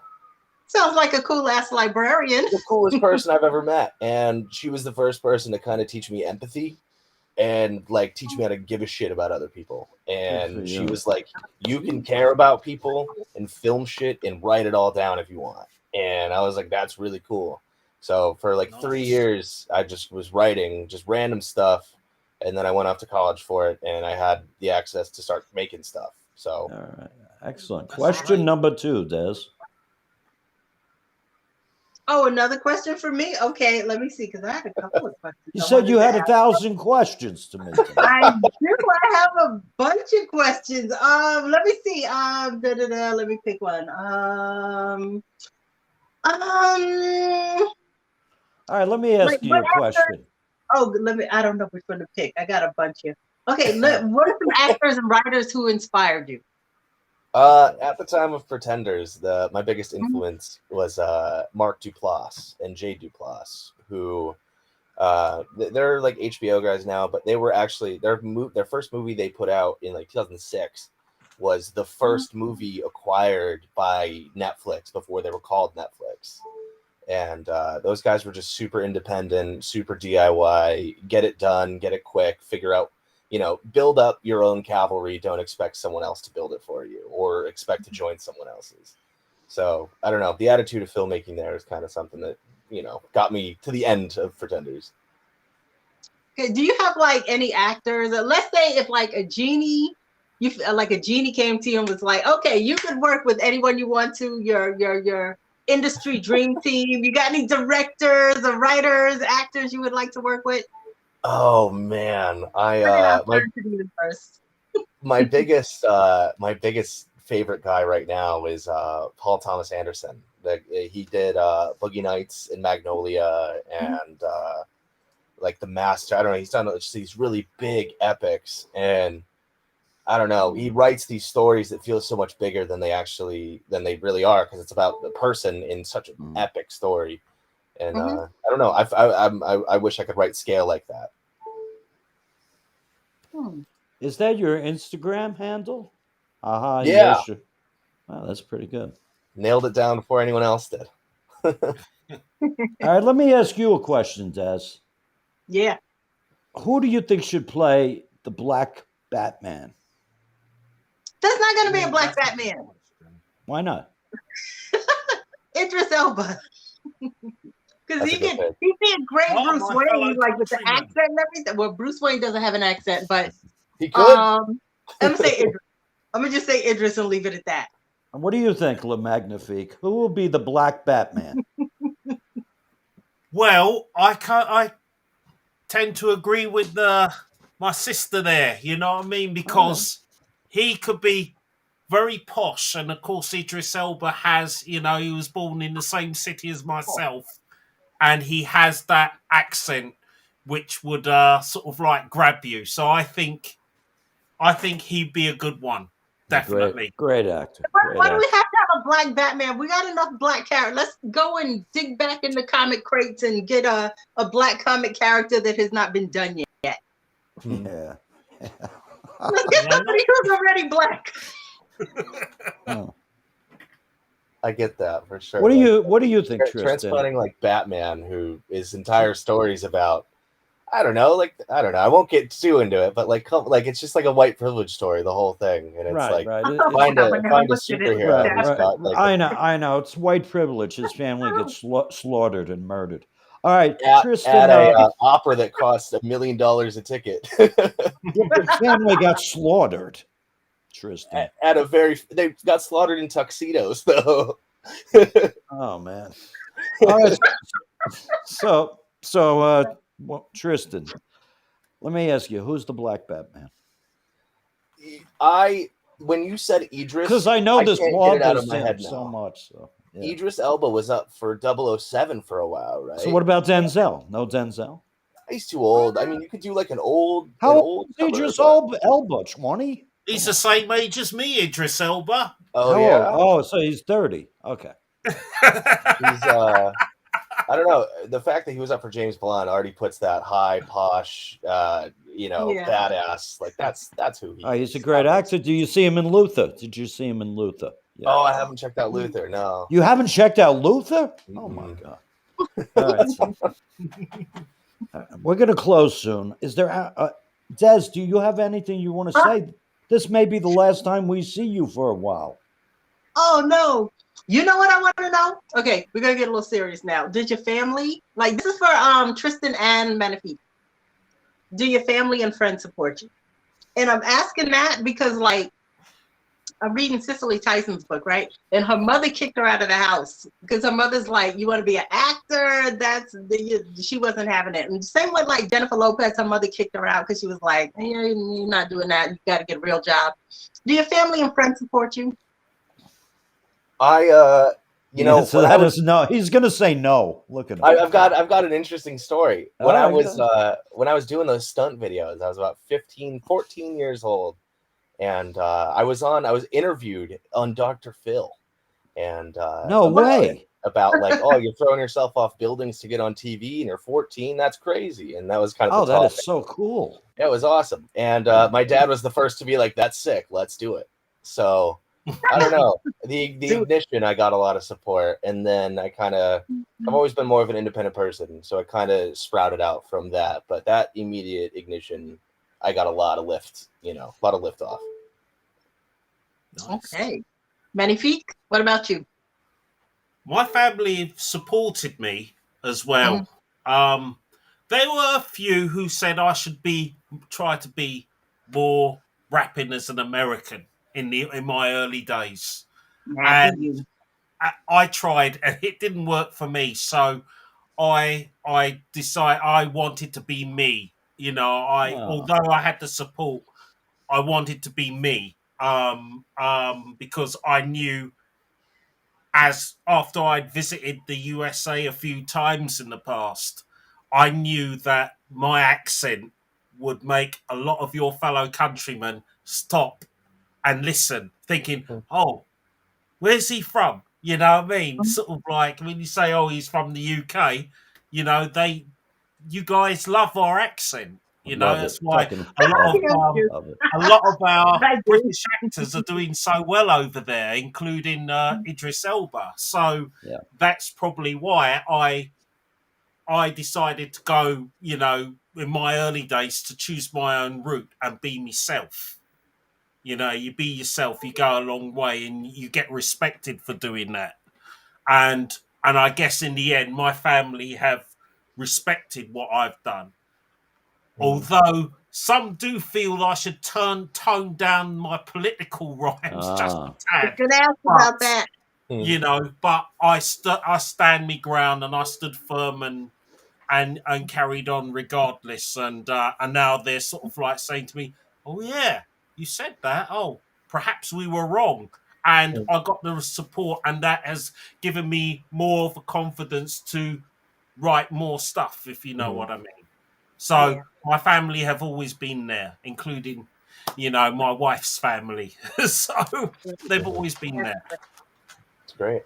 Sounds like a cool ass librarian. The coolest person I've ever met. And she was the first person to kind of teach me empathy and like teach me how to give a shit about other people. And she was like, you can care about people and film shit and write it all down if you want. And I was like, that's really cool. So for like 3 years, I just was writing just random stuff. And then I went off to college for it, and I had the access to start making stuff. So, all right, excellent. Question number 2, Des. Oh, another question for me? Okay, let me see, because I had a couple of questions. You said you had 1,000 questions to me. I do. I have a bunch of questions. Let me see. Let me pick one. All right, let me ask you a question. Oh, I don't know which one to pick. I got a bunch here. Okay, what are some actors and writers who inspired you? At the time of Pretenders, my biggest influence was Mark Duplass and Jay Duplass, who they're like HBO guys now, but they were actually their first movie they put out in like 2006 was the first movie acquired by Netflix before they were called Netflix. And those guys were just super independent, super DIY, get it done, get it quick, figure out, build up your own cavalry. Don't expect someone else to build it for you or expect to join someone else's. So I don't know. The attitude of filmmaking there is kind of something that, got me to the end of Pretenders. Okay, do you have like any actors? Let's say if like a genie, a genie came to you and was like, okay, you could work with anyone you want to, your industry dream team. You got any directors or writers, actors you would like to work with? Oh man, my biggest favorite guy right now is Paul Thomas Anderson. He did Boogie Nights and Magnolia and like The Master. I don't know. He's done these really big epics, and I don't know. He writes these stories that feel so much bigger than they really are, because it's about the person in such an epic story. And I don't know. I wish I could write scale like that. Is that your Instagram handle? Yeah. Yes. Wow, that's pretty good. Nailed it down before anyone else did. All right, let me ask you a question, Des. Yeah. Who do you think should play the Black Batman? There's not going to be a Black Batman. Why not? Idris Elba. Because he'd be a great Bruce Wayne, like with the accent and everything. Well, Bruce Wayne doesn't have an accent, but he could. I'm gonna say Idris. I'm gonna just say Idris and leave it at that. And what do you think, Le Magnifique? Who will be the Black Batman? Well, I tend to agree with my sister there. You know what I mean? Because he could be very posh, and of course Idris Elba has, he was born in the same city as myself, and he has that accent which would sort of like grab you. So I think he'd be a good one. Definitely. Great actor. Why do we have to have a Black Batman? We got enough Black characters. Let's go and dig back in the comic crates and get a Black comic character that has not been done yet. Yeah. Let's get somebody who's already Black. I get that for sure. What do Like, you think, Tristan? transplanting like Batman, who his entire story is about, I don't know. I won't get too into it, but like it's just like a white privilege story, the whole thing, and it's Right, like right. find a Looked at it superhero like Right, who's that. right. got like I know. It's white privilege. His family gets slaughtered and murdered. All right, at Tristan. a opera that costs $1 million a ticket. The family got slaughtered. Tristan. At a they got slaughtered in tuxedos though. Oh man. All right. So, well, Tristan, let me ask you, who's the Black Batman? When you said Idris, Because I know this can't get it out of my head so now. much. So, yeah. Idris Elba was up for 007 for a while, right? So what about Denzel? No Denzel? He's too old. I mean, you could do like an old. How an old is cover, Idris but- Elba? 20? He's the same age as me, Idris Elba. Oh How yeah. old? Oh, so he's 30. Okay. He's I don't know. The fact that he was up for James Bond already puts that high posh, badass. Like that's who he is. He's a great actor. Do you see him in Luther? Did you see him in Luther? Yeah. Oh, I haven't checked out Luther. No. You haven't checked out Luther? Oh my Mm-mm. God. All right. So, we're going to close soon. Is there, Des, do you have anything you want to say? This may be the last time we see you for a while. Oh no. You know what I want to know? Okay, we're gonna get a little serious now. Did your family, like, this is for Tristan and Menifee, do your family and friends support you? And I'm asking that because, like, I'm reading Cicely Tyson's book, right? And her mother kicked her out of the house because her mother's like, you want to be an actor? She wasn't having it. And same with like Jennifer Lopez, her mother kicked her out because she was like, you're not doing that. You got to get a real job. Do your family and friends support you? So that is no. He's going to say no. Look at him. I've got an interesting story. When I was good. doing those stunt videos, I was about 14 years old, and I was interviewed on Dr. Phil, and no way about like, oh, you're throwing yourself off buildings to get on TV, and you're 14. That's crazy. And that was kind of that is so cool. It was awesome. And my dad was the first to be like, "That's sick. Let's do it." So. I don't know. The ignition, I got a lot of support, and then I've always been more of an independent person, so I kind of sprouted out from that. But that immediate ignition, I got a lot of lift off. Nice. Okay. Menifee, what about you? My family supported me as well. There were a few who said I should try to be more rapping as an American in my early days, and I tried, and it didn't work for me. So I decided I wanted to be me. Although I had the support, I wanted to be me. Because I knew, as after I'd visited the USA a few times in the past, I knew that my accent would make a lot of your fellow countrymen stop and listen, thinking, oh, where's he from? You know what I mean? Sort of like when you say, oh, he's from the UK, you guys love our accent. That's why a lot of our British actors are doing so well over there, including Idris Elba. So that's probably why I decided to go, in my early days, to choose my own route and be myself. You be yourself, you go a long way, and you get respected for doing that. And I guess in the end, my family have respected what I've done. Although some do feel I should tone down my political rhymes just a tad. Good answer about that. But I stand my ground, and I stood firm and carried on regardless. And now they're sort of like saying to me, "Oh yeah, you said that. Oh, perhaps we were wrong." And I got the support, and that has given me more of a confidence to write more stuff, if you know what I mean. So my family have always been there, including, my wife's family. So they've always been there. It's great.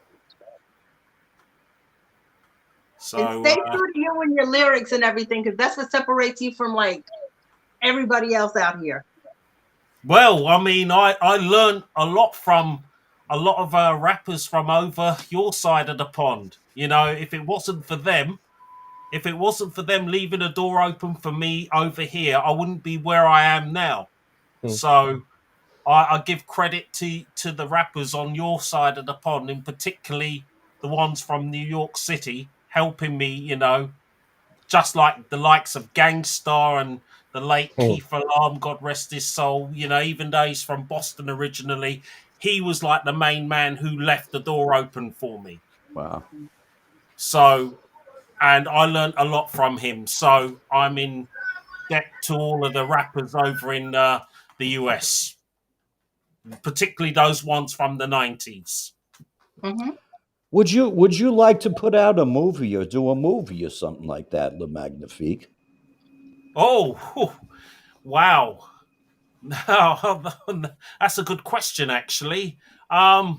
So and stay true to you and your lyrics and everything, because that's what separates you from like everybody else out here. Well, I mean, I learned a lot from a lot of rappers from over your side of the pond. You know, if it wasn't for them leaving a door open for me over here, I wouldn't be where I am now. So I give credit to the rappers on your side of the pond, and particularly the ones from New York City, helping me, you know, just like the likes of Gangstar and the late Keith Alarm, God rest his soul. You know, even though he's from Boston originally, he was like the main man who left the door open for me. Wow. So, and I learned a lot from him. So I'm in debt to all of the rappers over in the US, particularly those ones from the 90s. Mm-hmm. Would you like to put out a movie or do a movie or something like that, Le Magnifique? Oh, whew, wow. No, that's a good question, actually. I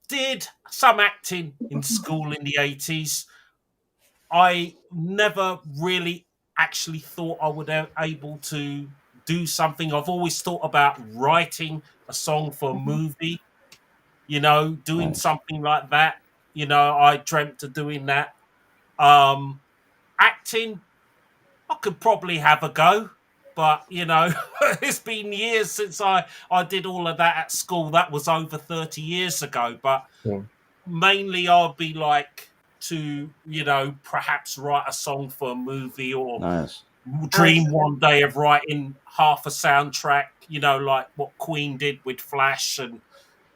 did some acting in school in the 80s. I never really actually thought I would be able to do something. I've always thought about writing a song for a movie, you know, doing Nice. something like that. You know, I dreamt of doing that. Acting, I could probably have a go, but you know, it's been years since I did all of that at school. That was over 30 years ago. But mainly, I'll be like to, you know, perhaps write a song for a movie, or Nice. dream one day of writing half a soundtrack. You know, like what Queen did with Flash,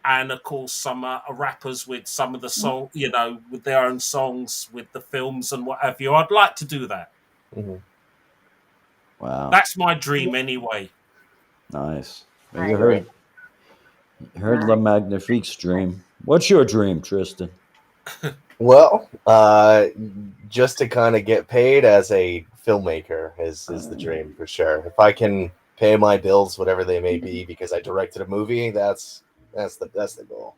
and of course some rappers with some of the song, you know, with their own songs with the films and what have you. I'd like to do that. Mm-hmm. Wow. That's my dream anyway. Nice. I You heard Le Magnifique's dream. What's your dream, Tristan? Well, just to kind of get paid as a filmmaker is the dream for sure. If I can pay my bills, whatever they may be, because I directed a movie, that's the goal.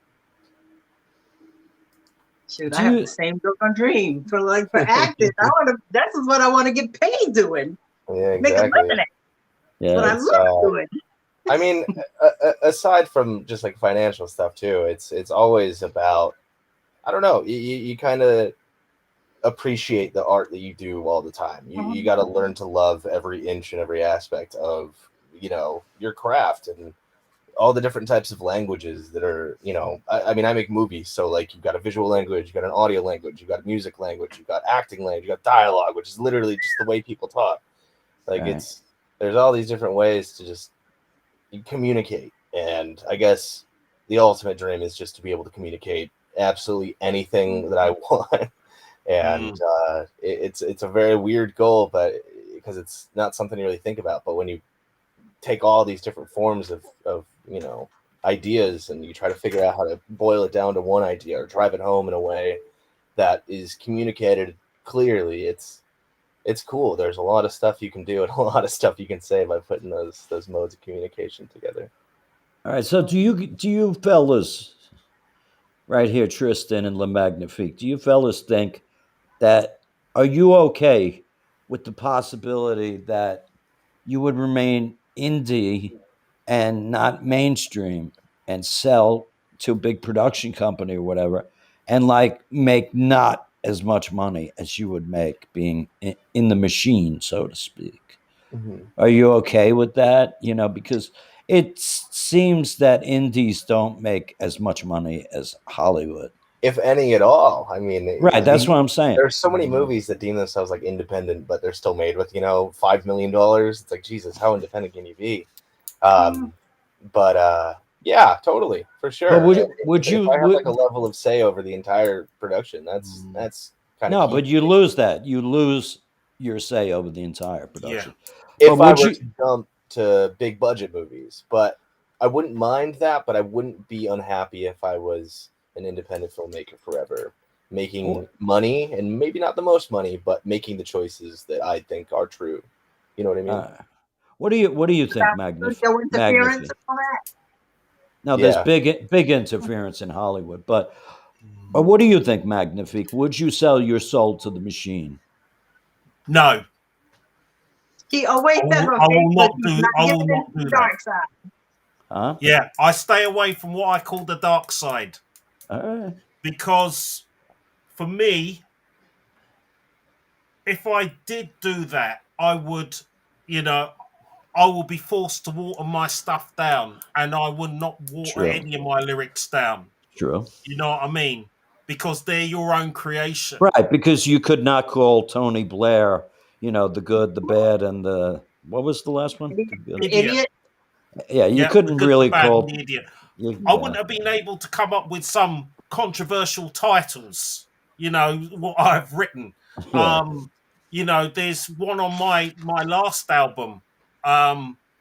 Shoot, I have the same dream for acting. This is what I want to get paid doing. Yeah, exactly. Yeah, what I love doing. I mean, aside from just like financial stuff too, it's always about, I don't know, you kind of appreciate the art that you do all the time. You got to learn to love every inch and every aspect of, you know, your craft and all the different types of languages that are, you know, I mean, I make movies. So like you've got a visual language, you've got an audio language, you've got a music language, you've got acting language, you've got dialogue, which is literally just the way people talk. Like there's all these different ways to just communicate. And I guess the ultimate dream is just to be able to communicate absolutely anything that I want. And it's a very weird goal, but because it's not something you really think about. But when you take all these different forms of you know, ideas and you try to figure out how to boil it down to one idea or drive it home in a way that is communicated clearly, it's cool. There's a lot of stuff you can do and a lot of stuff you can say by putting those modes of communication together. All right. So do you fellas right here, Tristan and Le Magnifique, do you fellas think that, are you okay with the possibility that you would remain indie and not mainstream and sell to a big production company or whatever, and like make not as much money as you would make being in the machine, so to speak? Are you okay with that? You know, because it seems that indies don't make as much money as Hollywood, if any at all. I mean, right? That's what I'm saying. There's so many movies that deem themselves like independent, but they're still made with, you know, $5 million. It's like, Jesus, how independent can you be? But yeah, totally, for sure. But would you if I have like a level of say over the entire production, that's kind of no, but you lose that. You lose your say over the entire production. Yeah. If I were to jump to big budget movies, but I wouldn't mind that, but I wouldn't be unhappy if I was an independent filmmaker forever, making money, and maybe not the most money, but making the choices that I think are true. You know what I mean? What do you think, Magnifique? No, there's big interference in Hollywood, but what do you think, Magnifique? Would you sell your soul to the machine? No. He always I says will, on I will Facebook not he's do. not I will giving not into do the that. dark side. Huh? Yeah, I stay away from what I call the dark side All right. because, for me, if I did do that, I would, you know, I will be forced to water my stuff down, and I would not water True. any of my lyrics down. True. You know what I mean? Because they're your own creation. Right, because you could not call Tony Blair, the good, the bad, and the what was the last one? The good. Idiot. Yeah, you Yeah, the couldn't good, the really bad, and call. the idiot. You, I yeah. wouldn't have been able to come up with some controversial titles, what I've written. Yeah. There's one on my last album,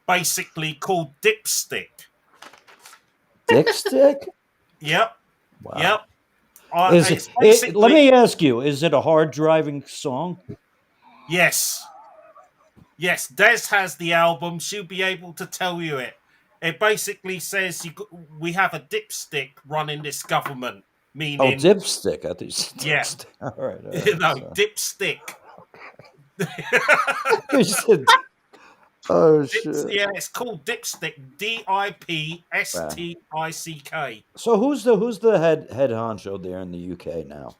basically called Dipstick. Dick stick. Yep, Wow. yep. Is It's it? Let basically me ask you: is it a hard driving song? yes. Yes, Des has the album. She'll be able to tell you it. It basically says we have a dipstick running this government, Oh, meaning dipstick. I think you said yeah, dipstick. All right. dipstick. You said, oh shit. Yeah, it's called Dipstick. Dipstick. So who's the head honcho there in the UK now?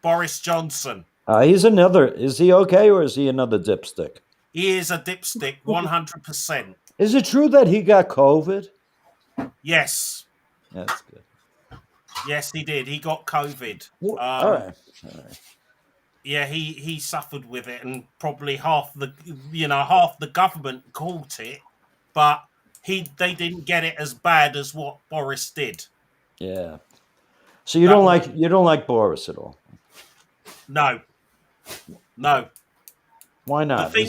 Boris Johnson. He's another. Is he okay, or is he another dipstick? He is a dipstick, 100%. Is it true that he got COVID? Yes. Yeah, that's good. Yes, he did. He got COVID. All right. Yeah, he suffered with it, and probably half the government caught it, but they didn't get it as bad as what Boris did. Yeah. So you don't like Boris at all? No. Why not? The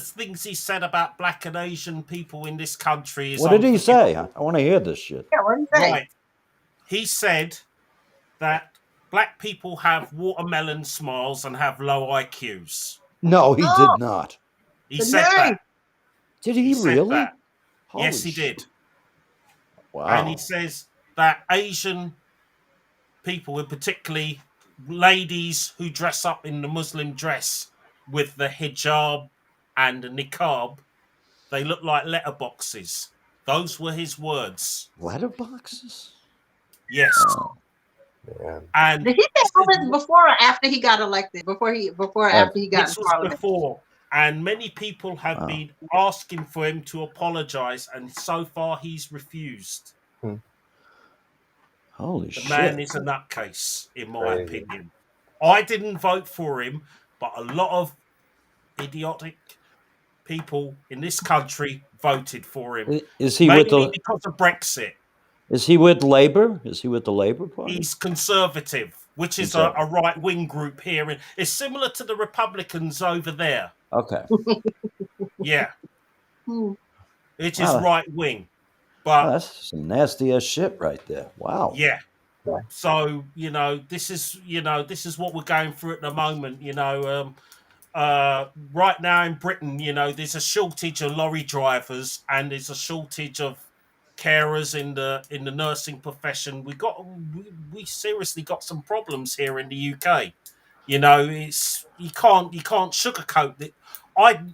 things he said about black and Asian people in this country is what did he say? I want to hear this shit. Yeah, what do you say? Right. He said that black people have watermelon smiles and have low IQs. No, he did not. He said that. Did he really? That. Yes, he did. Wow. And he says that Asian people, and particularly ladies who dress up in the Muslim dress with the hijab and the niqab, they look like letterboxes. Those were his words. Letterboxes? Yes. Yeah. And did he say all this before or after he got elected? Before after he got this in was parliament? before. And many people have been asking for him to apologize, and so far he's refused. Holy The shit. man is a nutcase, in my opinion. I didn't vote for him, but a lot of idiotic people in this country voted for him. Is he mainly because of Brexit. Is he with Labour? Is he with the Labour Party? He's conservative, which is a right-wing group here. And it's similar to the Republicans over there. Okay. Yeah. It is right-wing. But that's some nasty ass shit right there. Wow. Yeah. So, this is what we're going through at the moment, right now in Britain, there's a shortage of lorry drivers and there's a shortage of carers in the nursing profession. We seriously got some problems here in the UK. It's you can't sugarcoat it.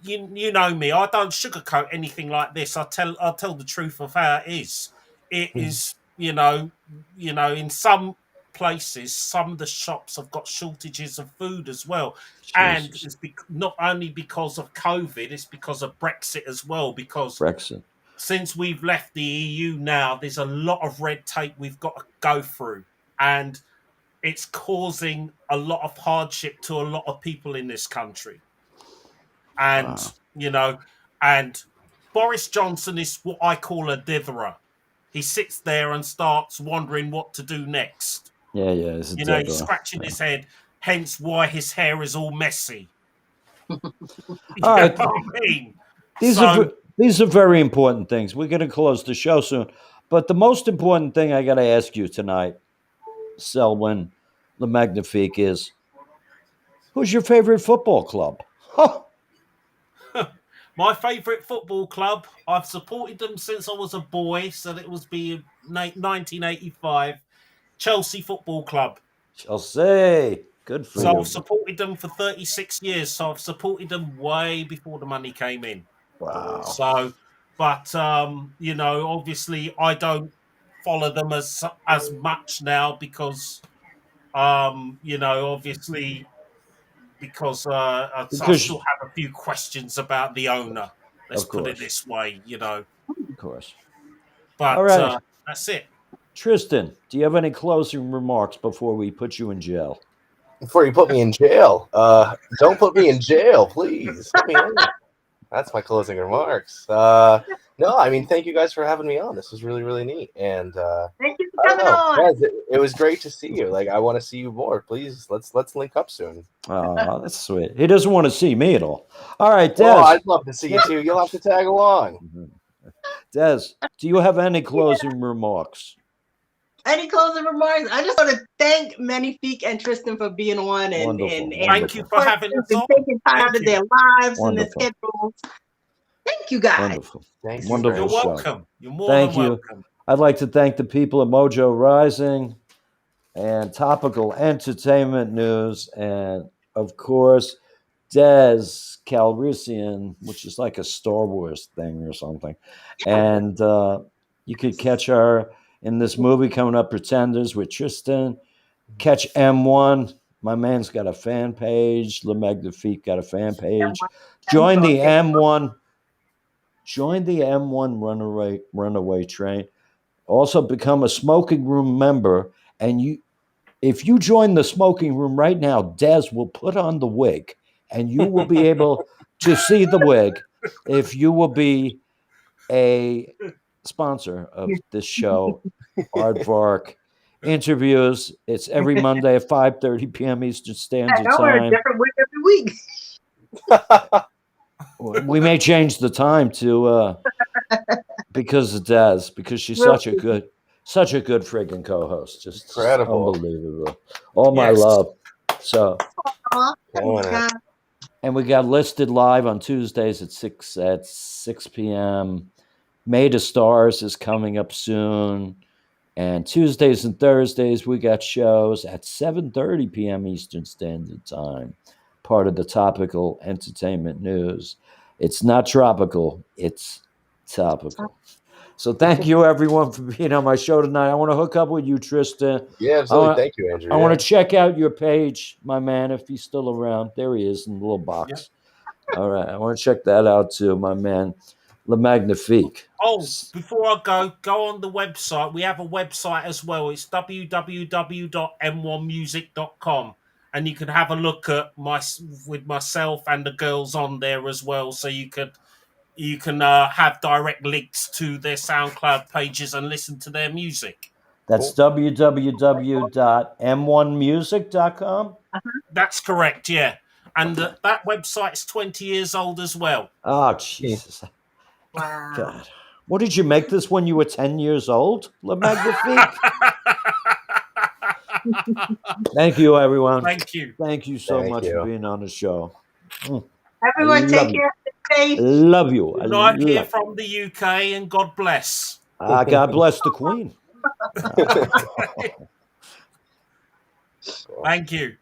You know me, I don't sugarcoat anything like this. I'll tell the truth of how it is. It is, in some places, some of the shops have got shortages of food as well. Jesus. And it's not only because of COVID, it's because of Brexit as well. Because Brexit. Since we've left the EU now, there's a lot of red tape we've got to go through. And it's causing a lot of hardship to a lot of people in this country. And, and Boris Johnson is what I call a ditherer. He sits there and starts wondering what to do next. Yeah. He's scratching his head, hence why his hair is all messy. All right. I mean? These are very important things. We're going to close the show soon. But the most important thing I got to ask you tonight, Selwyn Le Magnifique, is who's your favorite football club? Huh. My favourite football club, I've supported them since I was a boy, so it was 1985, Chelsea Football Club. Chelsea. Good for So you. I've supported them for 36 years. So I've supported them way before the money came in. Wow. So, but obviously I don't follow them as much now because, obviously because I still have a few questions about the owner. Let's put it this way, Of course. But All right. that's it. Tristan, do you have any closing remarks before we put you in jail? Before you put me in jail, don't put me in jail, please. Let me in. That's my closing remarks. No, I mean, thank you guys for having me on. This was really, really neat. And thank you for coming on. Guys, it was great to see you. Like, I want to see you more. Please, let's link up soon. Oh, that's sweet. He doesn't want to see me at all. All right, Des. Well, I'd love to see you too. You'll have to tag along. Des, do you have any closing remarks? Any closing remarks? I just want to thank Magnifique and Tristan for being on and thank you for having us on. taking time out of their lives and their schedules. Thank you guys. Wonderful. Thank you. Wonderful You're show. welcome. You're more than welcome. I'd like to thank the people at Mojo Rising and Topical Entertainment News, and of course, Des Calrissian, which is like a Star Wars thing or something. And you could catch her in this movie coming up, Pretenders, with Tristan. Catch M1. My man's got a fan page. Le Magnifique got a fan page. Join the M1. Join the M1 runaway train. Also become a smoking room member. And if you join the smoking room right now, Des will put on the wig, and you will be able to see the wig if you will be a sponsor of this show, Aardvark interviews. It's every Monday at 5:30 p.m. Eastern Standard I wear a Time. different wig every week. We may change the time to because of Des, because she's such a good friggin' co-host. Just incredible. Unbelievable. All my love. So and we got listed live on Tuesdays at 6 p.m. Made of Stars is coming up soon. And Tuesdays and Thursdays, we got shows at 7:30 p.m. Eastern Standard Time, part of the Topical Entertainment News. It's not tropical, it's topical. So thank you, everyone, for being on my show tonight. I want to hook up with you, Tristan. Yeah, absolutely. Thank you, Andrew. I want to check out your page, my man, if he's still around. There he is in the little box. Yeah. All right. I want to check that out, too, my man. Le Magnifique. Oh, before I go on the website. We have a website as well. It's www.m1music.com, and you can have a look at with myself and the girls on there as well. So you can have direct links to their SoundCloud pages and listen to their music. That's www.m1music.com. That's correct. Yeah, and that website's 20 years old as well. Oh, Jesus. Wow. God. What did you make this when you were 10 years old? Le Magnifique. Thank you, everyone. Thank you. Thank you so much for being on the show. Everyone, take care. Stay safe. Love you. Good night here from the UK, and God bless. God bless the Queen. Thank you.